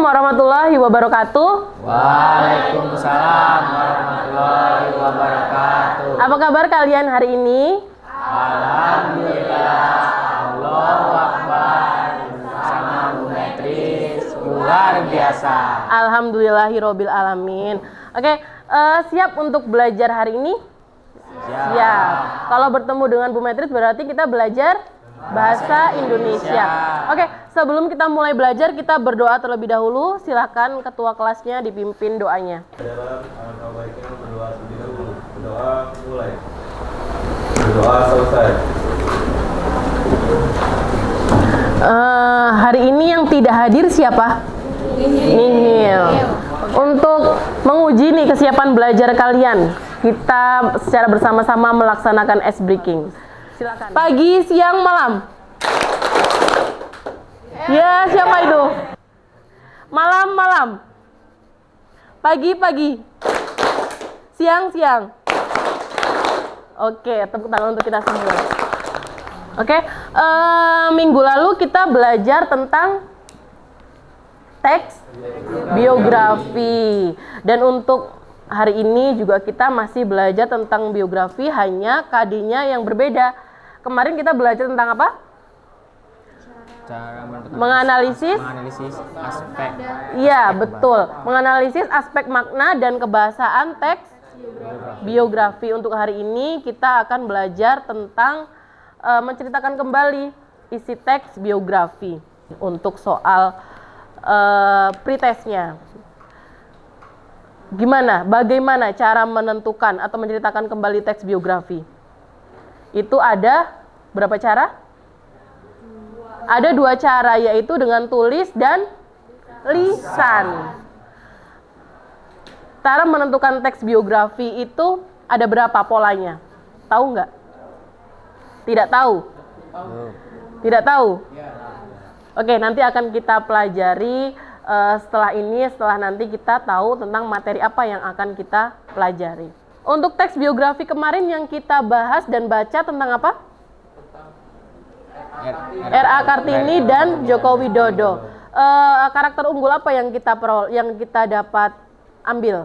warahmatullahi wabarakatuh. Waalaikumsalam warahmatullahi wabarakatuh. Apa kabar kalian hari ini? Alhamdulillah, Allahu Akbar. Bersama Bu Metris, luar biasa. Alhamdulillahirobbil alamin. Oke, siap untuk belajar hari ini? Siap. Kalau bertemu dengan Bu Metris berarti kita belajar Bahasa Indonesia. Oke, sebelum kita mulai belajar, kita berdoa terlebih dahulu. Silakan ketua kelasnya dipimpin doanya. Dalam alangkah baiknya berdoa terlebih dahulu. Berdoa mulai. Berdoa selesai. Hari ini yang tidak hadir siapa? Nihil. Untuk menguji nih kesiapan belajar kalian, kita secara bersama-sama melaksanakan ice breaking. Silakan. Pagi, siang, malam. Ya, siapa itu? Malam, malam. Pagi, pagi. Siang, siang. Oke, tepuk tangan untuk kita semua. Oke, minggu lalu kita belajar tentang teks biografi. Dan untuk hari ini juga kita masih belajar tentang biografi, hanya KD-nya yang berbeda. Kemarin kita belajar tentang apa? Cara menganalisis aspek. Iya, betul. Menganalisis aspek makna dan kebahasaan teks biografi. Untuk hari ini kita akan belajar tentang menceritakan kembali isi teks biografi untuk soal pretestnya. Bagaimana cara menentukan atau menceritakan kembali teks biografi? Itu ada berapa cara? Ada 2 cara, yaitu dengan tulis dan lisan. Cara menentukan teks biografi itu ada berapa polanya? Tahu nggak? Tidak tahu? Tidak tahu? Oke, nanti akan kita pelajari setelah nanti kita tahu tentang materi apa yang akan kita pelajari. Untuk teks biografi kemarin yang kita bahas dan baca tentang apa? R.A. Kartini dan Joko Widodo. Karakter unggul apa yang kita dapat ambil?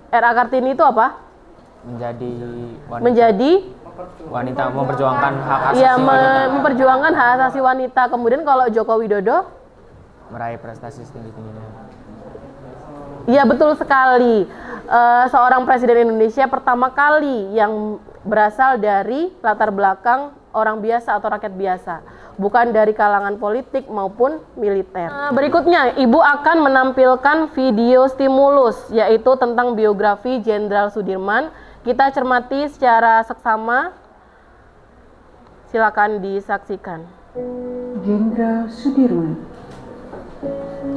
R.A. Kartini itu apa? Menjadi wanita memperjuangkan hak asasi ya, wanita. memperjuangkan hak asasi wanita. Kemudian kalau Joko Widodo Meraih prestasi setinggi-tingginya. Iya, betul sekali. Seorang presiden Indonesia pertama kali yang berasal dari latar belakang orang biasa atau rakyat biasa, bukan dari kalangan politik maupun militer. Berikutnya, Ibu akan menampilkan video stimulus, yaitu tentang biografi Jenderal Sudirman. Kita cermati secara seksama. Silakan disaksikan. Jenderal Sudirman.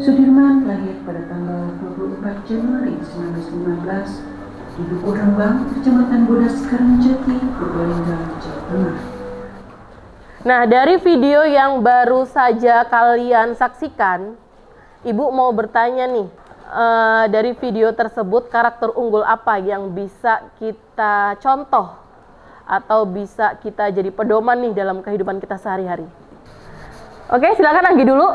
Sudirman lahir pada tanggal 24 Januari 1915 di Duku Rembang, Kecamatan Bodas, Karangjati, Purbalingga, Jawa Tengah. Nah, dari video yang baru saja kalian saksikan, Ibu mau bertanya nih, dari video tersebut karakter unggul apa yang bisa kita contoh atau bisa kita jadi pedoman nih dalam kehidupan kita sehari-hari? Oke, silakan Anggi dulu.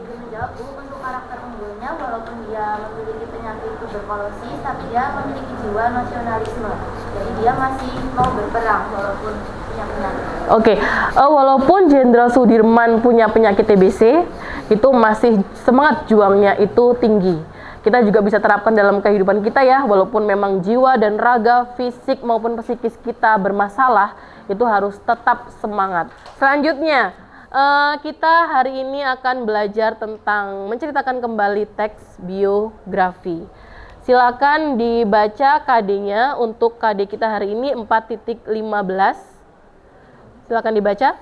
Menjawab, Bu, untuk karakter unggulnya, walaupun dia memiliki penyakit tuberkulosis, tapi dia memiliki jiwa nasionalisme. Jadi dia masih mau berperang walaupun punya penyakit. Oke, walaupun Jenderal Sudirman punya penyakit TBC, itu masih semangat juangnya itu tinggi. Kita juga bisa terapkan dalam kehidupan kita ya, walaupun memang jiwa dan raga, fisik maupun psikis kita bermasalah, itu harus tetap semangat. Selanjutnya, kita hari ini akan belajar tentang menceritakan kembali teks biografi. Silakan dibaca KD-nya. Untuk KD kita hari ini 4.15. Silakan dibaca.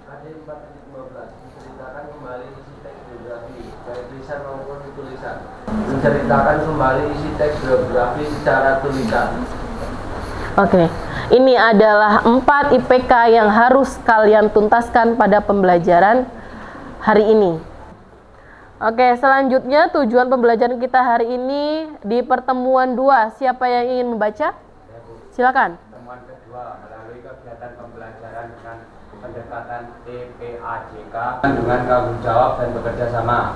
KD 4.15 menceritakan kembali isi teks biografi, baik lisan maupun tulisan. Menceritakan kembali isi teks biografi secara tulisan. Oke, ini adalah 4 IPK yang harus kalian tuntaskan pada pembelajaran hari ini. Oke, selanjutnya tujuan pembelajaran kita hari ini di pertemuan 2. Siapa yang ingin membaca? Silakan. Pertemuan kedua melalui kegiatan pembelajaran dengan pendekatan TPA AJK dengan tanggung jawab dan bekerja sama.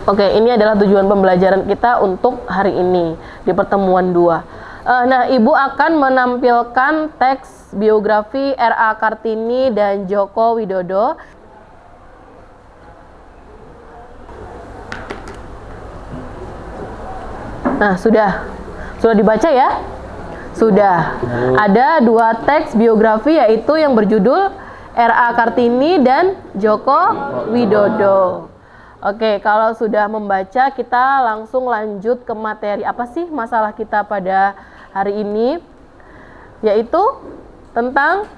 Oke, ini adalah tujuan pembelajaran kita untuk hari ini di pertemuan 2. Nah, Ibu akan menampilkan teks biografi R.A. Kartini dan Joko Widodo. Nah, sudah dibaca ya? Sudah. Ada 2 teks biografi, yaitu yang berjudul R.A. Kartini dan Joko Widodo. Oke, kalau sudah membaca, kita langsung lanjut ke materi. Apa sih masalah kita pada hari ini? Yaitu tentang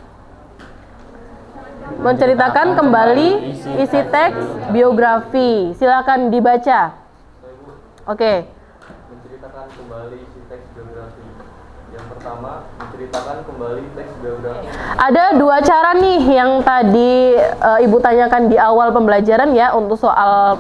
menceritakan kembali isi teks biografi. Silakan dibaca. Oke. Menceritakan kembali isi teks biografi. Yang pertama, menceritakan kembali teks biografi. Ada 2 cara nih yang tadi Ibu tanyakan di awal pembelajaran ya untuk soal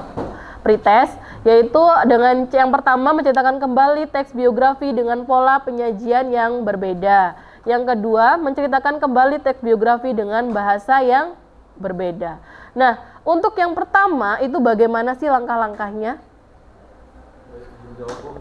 pretest, yaitu dengan yang pertama menceritakan kembali teks biografi dengan pola penyajian yang berbeda. Yang kedua, menceritakan kembali teks biografi dengan bahasa yang berbeda. Nah, untuk yang pertama itu bagaimana sih langkah-langkahnya?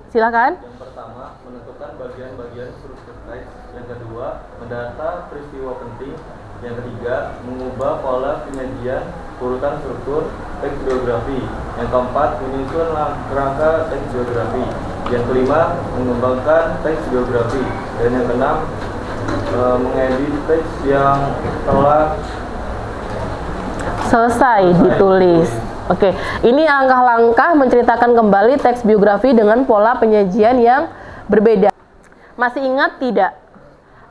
Silakan. Yang pertama, menentukan bagian-bagian struktur teks. Yang kedua, mendata peristiwa penting. Yang ketiga, mengubah pola penyajian urutan struktur teks biografi. Yang keempat, menyusun kerangka teks biografi. Yang kelima, mengembangkan teks biografi. Dan yang keenam, mengedit teks yang telah selesai ditulis. Oke, ini langkah-langkah menceritakan kembali teks biografi dengan pola penyajian yang berbeda. Masih ingat tidak?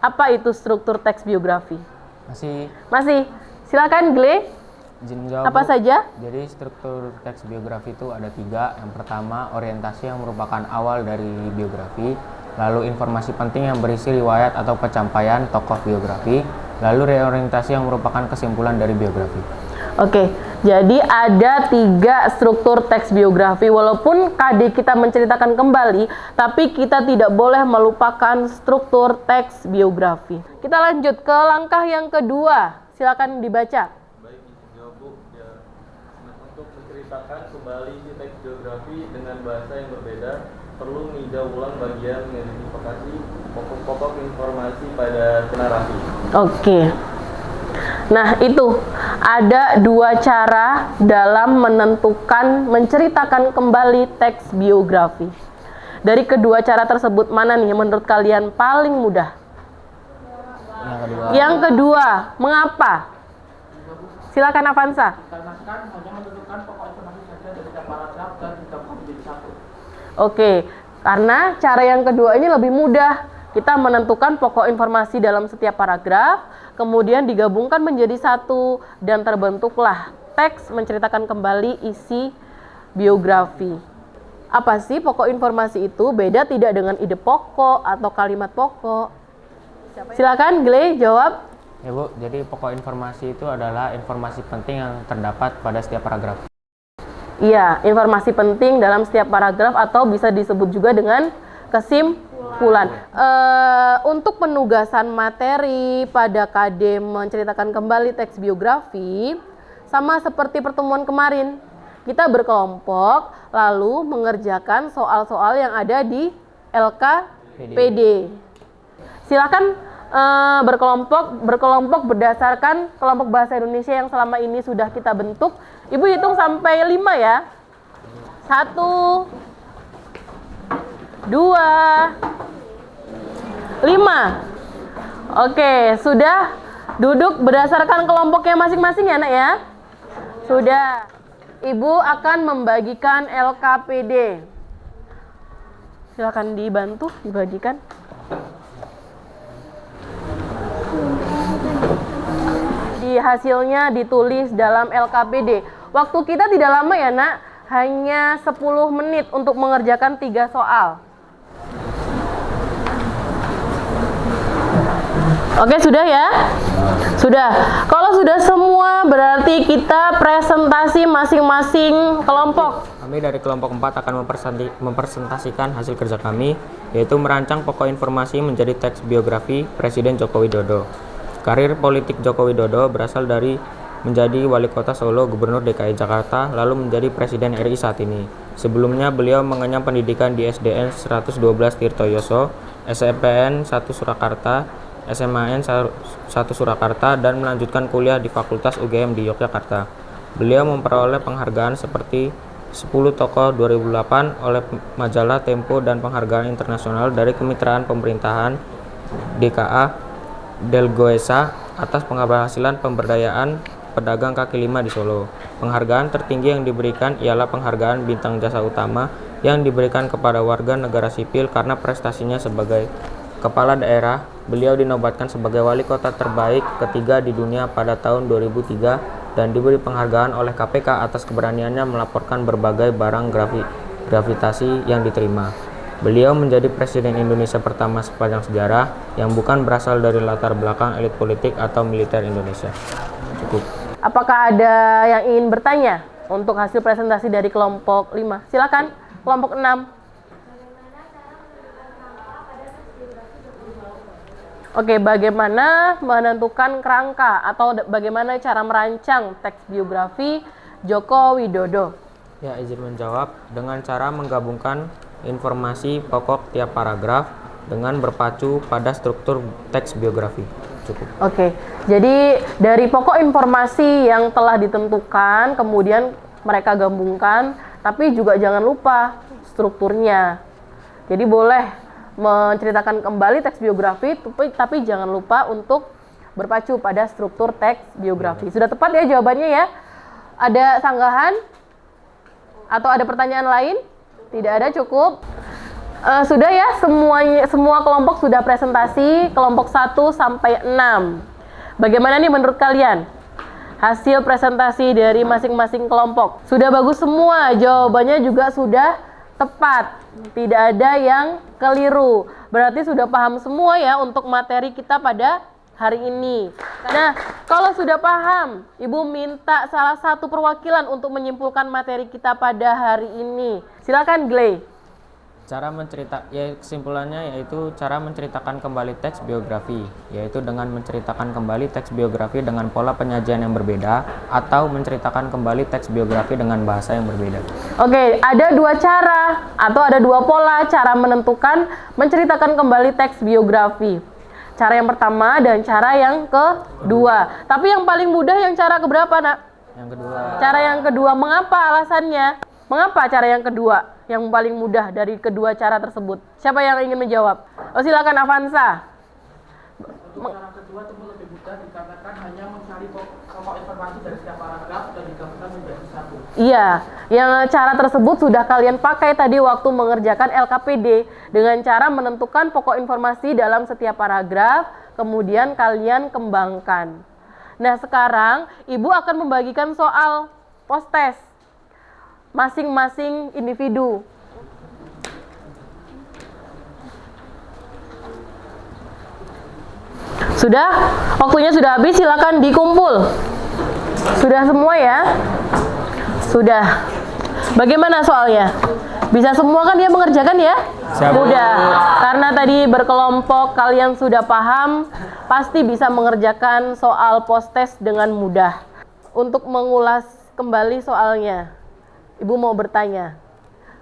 Apa itu struktur teks biografi? Masih. Silakan, Gle. Izin menjawab, Apa Bu. saja? Jadi struktur teks biografi itu ada 3. Yang pertama, orientasi yang merupakan awal dari biografi. Lalu informasi penting yang berisi riwayat atau pencapaian tokoh biografi. Lalu reorientasi yang merupakan kesimpulan dari biografi. Oke, jadi ada 3 struktur teks biografi. Walaupun KD kita menceritakan kembali, tapi kita tidak boleh melupakan struktur teks biografi. Kita lanjut ke langkah yang kedua. Silakan dibaca. baik izin jawab, Bu. Ya. Untuk menceritakan kembali isi teks biografi dengan bahasa yang berbeda, perlu meninjau ulang bagian mengidentifikasi pokok-pokok informasi pada narasi. Oke. Nah, itu ada 2 cara dalam menceritakan kembali teks biografi. Dari kedua cara tersebut, mana nih yang menurut kalian paling mudah? Yang kedua, mengapa? Silakan Avanza. Oke, karena cara yang kedua ini lebih mudah. Kita menentukan pokok informasi dalam setiap paragraf, kemudian digabungkan menjadi satu, dan terbentuklah teks menceritakan kembali isi biografi. Apa sih pokok informasi itu? Beda tidak dengan ide pokok atau kalimat pokok? Silakan, Gle, jawab. Ya, Bu. Jadi pokok informasi itu adalah informasi penting yang terdapat pada setiap paragraf. Iya, informasi penting dalam setiap paragraf atau bisa disebut juga dengan kesimpulan. Untuk penugasan materi pada KD menceritakan kembali teks biografi, sama seperti pertemuan kemarin. Kita berkelompok lalu mengerjakan soal-soal yang ada di LKPD. Silakan berkelompok berdasarkan kelompok bahasa Indonesia yang selama ini sudah kita bentuk. Ibu hitung sampai 5 ya. 1, 2, 5. Oke, sudah duduk berdasarkan kelompoknya masing-masing ya, Nak ya? Sudah. Ibu akan membagikan LKPD. Silakan dibantu dibagikan. Di hasilnya ditulis dalam LKPD. Waktu kita tidak lama ya, Nak. Hanya 10 menit untuk mengerjakan 3 soal. Oke, sudah ya? Sudah. Kalau sudah semua, berarti kita presentasi masing-masing kelompok. Kami dari kelompok 4 akan mempresentasikan hasil kerja kami, yaitu merancang pokok informasi menjadi teks biografi Presiden Joko Widodo. Karir politik Joko Widodo berasal dari menjadi Wali Kota Solo, Gubernur DKI Jakarta, lalu menjadi Presiden RI saat ini. Sebelumnya beliau mengenyam pendidikan di SDN 112 Tirtoyoso, SMPN 1 Surakarta, SMAN 1 Surakarta, dan melanjutkan kuliah di Fakultas UGM di Yogyakarta. Beliau memperoleh penghargaan seperti 10 Tokoh 2008 oleh majalah Tempo dan penghargaan internasional dari Kemitraan Pemerintahan DKA Del Goesa atas pengberhasilan pemberdayaan pedagang kaki lima di Solo. Penghargaan tertinggi yang diberikan ialah penghargaan Bintang Jasa Utama yang diberikan kepada warga negara sipil karena prestasinya sebagai kepala daerah. Beliau dinobatkan sebagai wali kota terbaik ketiga di dunia pada tahun 2003 dan diberi penghargaan oleh KPK atas keberaniannya melaporkan berbagai barang gravitasi yang diterima. Beliau menjadi Presiden Indonesia pertama sepanjang sejarah yang bukan berasal dari latar belakang elit politik atau militer Indonesia. Cukup. Apakah ada yang ingin bertanya untuk hasil presentasi dari kelompok 5? Silakan, kelompok 6. Oke, bagaimana menentukan kerangka atau bagaimana cara merancang teks biografi Joko Widodo? Ya, izin menjawab dengan cara menggabungkan informasi pokok tiap paragraf dengan berpacu pada struktur teks biografi. Cukup. Oke, jadi dari pokok informasi yang telah ditentukan, kemudian mereka gabungkan, tapi juga jangan lupa strukturnya. Jadi boleh menceritakan kembali teks biografi, tapi jangan lupa untuk berpacu pada struktur teks biografi. Sudah tepat ya jawabannya ya? Ada sanggahan? Atau ada pertanyaan lain? Tidak ada, cukup. Sudah ya, semua kelompok sudah presentasi, kelompok 1 sampai 6. Bagaimana nih menurut kalian? Hasil presentasi dari masing-masing kelompok. Sudah bagus semua, jawabannya juga sudah tepat. Tidak ada yang keliru. Berarti sudah paham semua ya untuk materi kita pada hari ini. Nah, kalau sudah paham, Ibu minta salah satu perwakilan untuk menyimpulkan materi kita pada hari ini. Silakan, Gley. Kesimpulannya yaitu cara menceritakan kembali teks biografi, yaitu dengan menceritakan kembali teks biografi dengan pola penyajian yang berbeda atau menceritakan kembali teks biografi dengan bahasa yang berbeda. Oke, ada dua cara atau ada dua pola cara menentukan menceritakan kembali teks biografi. Cara yang pertama dan cara yang kedua. Tapi yang paling mudah yang cara keberapa, Nak? Yang kedua. Cara yang kedua, mengapa alasannya? Mengapa cara yang kedua yang paling mudah dari kedua cara tersebut? Siapa yang ingin menjawab? Oh, silakan Avanza. Cara kedua itu lebih mudah dikarenakan hanya mencari pokok informasi dari setiap paragraf dan digabungkan menjadi satu. Iya, yang cara tersebut sudah kalian pakai tadi waktu mengerjakan LKPD dengan cara menentukan pokok informasi dalam setiap paragraf, kemudian kalian kembangkan. Nah, sekarang Ibu akan membagikan soal post-test masing-masing individu. Sudah? Waktunya sudah habis, silakan dikumpul. Sudah semua ya? Sudah. Bagaimana soalnya? Bisa semua kan dia mengerjakan ya? Siap. Mudah. Karena tadi berkelompok kalian sudah paham, pasti bisa mengerjakan soal post-test dengan mudah. Untuk mengulas kembali soalnya, Ibu mau bertanya,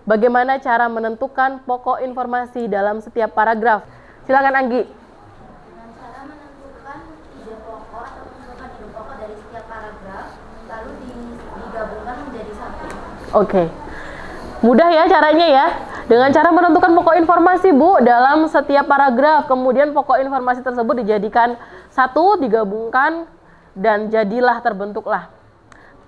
bagaimana cara menentukan pokok informasi dalam setiap paragraf? Silakan Anggi. Dengan cara menentukan ide pokok atau menentukan ide pokok dari setiap paragraf, lalu digabungkan menjadi satu. Oke. Mudah ya caranya ya. Dengan cara menentukan pokok informasi, Bu, dalam setiap paragraf, kemudian pokok informasi tersebut dijadikan satu, digabungkan, dan jadilah terbentuklah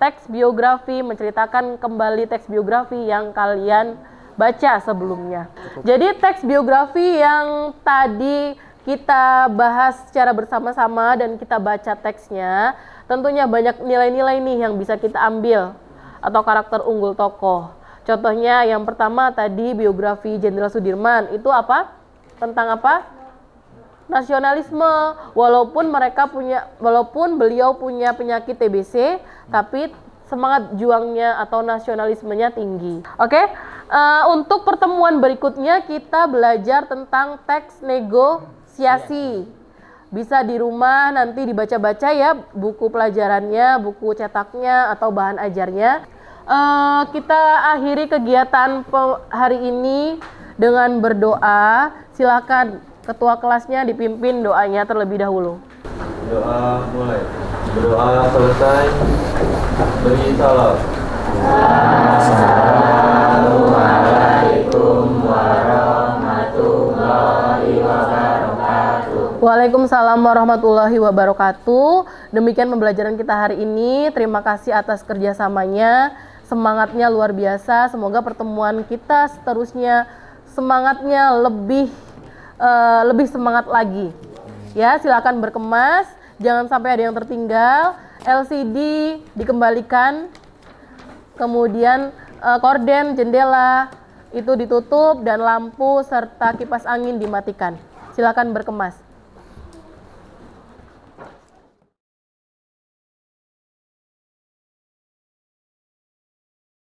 teks biografi, menceritakan kembali teks biografi yang kalian baca sebelumnya. Jadi teks biografi yang tadi kita bahas secara bersama-sama dan kita baca teksnya, tentunya banyak nilai-nilai nih yang bisa kita ambil atau karakter unggul tokoh. Contohnya yang pertama tadi biografi Jenderal Sudirman, itu apa? Tentang apa? Nasionalisme. Walaupun beliau punya penyakit TBC, tapi semangat juangnya atau nasionalismenya tinggi. Oke, untuk pertemuan berikutnya kita belajar tentang teks negosiasi. Bisa di rumah nanti dibaca-baca ya buku pelajarannya, buku cetaknya atau bahan ajarnya. Kita akhiri kegiatan hari ini dengan berdoa. Silakan ketua kelasnya dipimpin doanya terlebih dahulu. Doa mulai. Berdoa selesai. Beri salam. Assalamualaikum warahmatullahi wabarakatuh. Waalaikumsalam warahmatullahi wabarakatuh. Demikian pembelajaran kita hari ini. Terima kasih atas kerjasamanya. Semangatnya luar biasa. Semoga pertemuan kita seterusnya semangatnya lebih semangat lagi. Ya, silakan berkemas. Jangan sampai ada yang tertinggal. LCD dikembalikan. Kemudian korden jendela itu ditutup dan lampu serta kipas angin dimatikan. Silakan berkemas.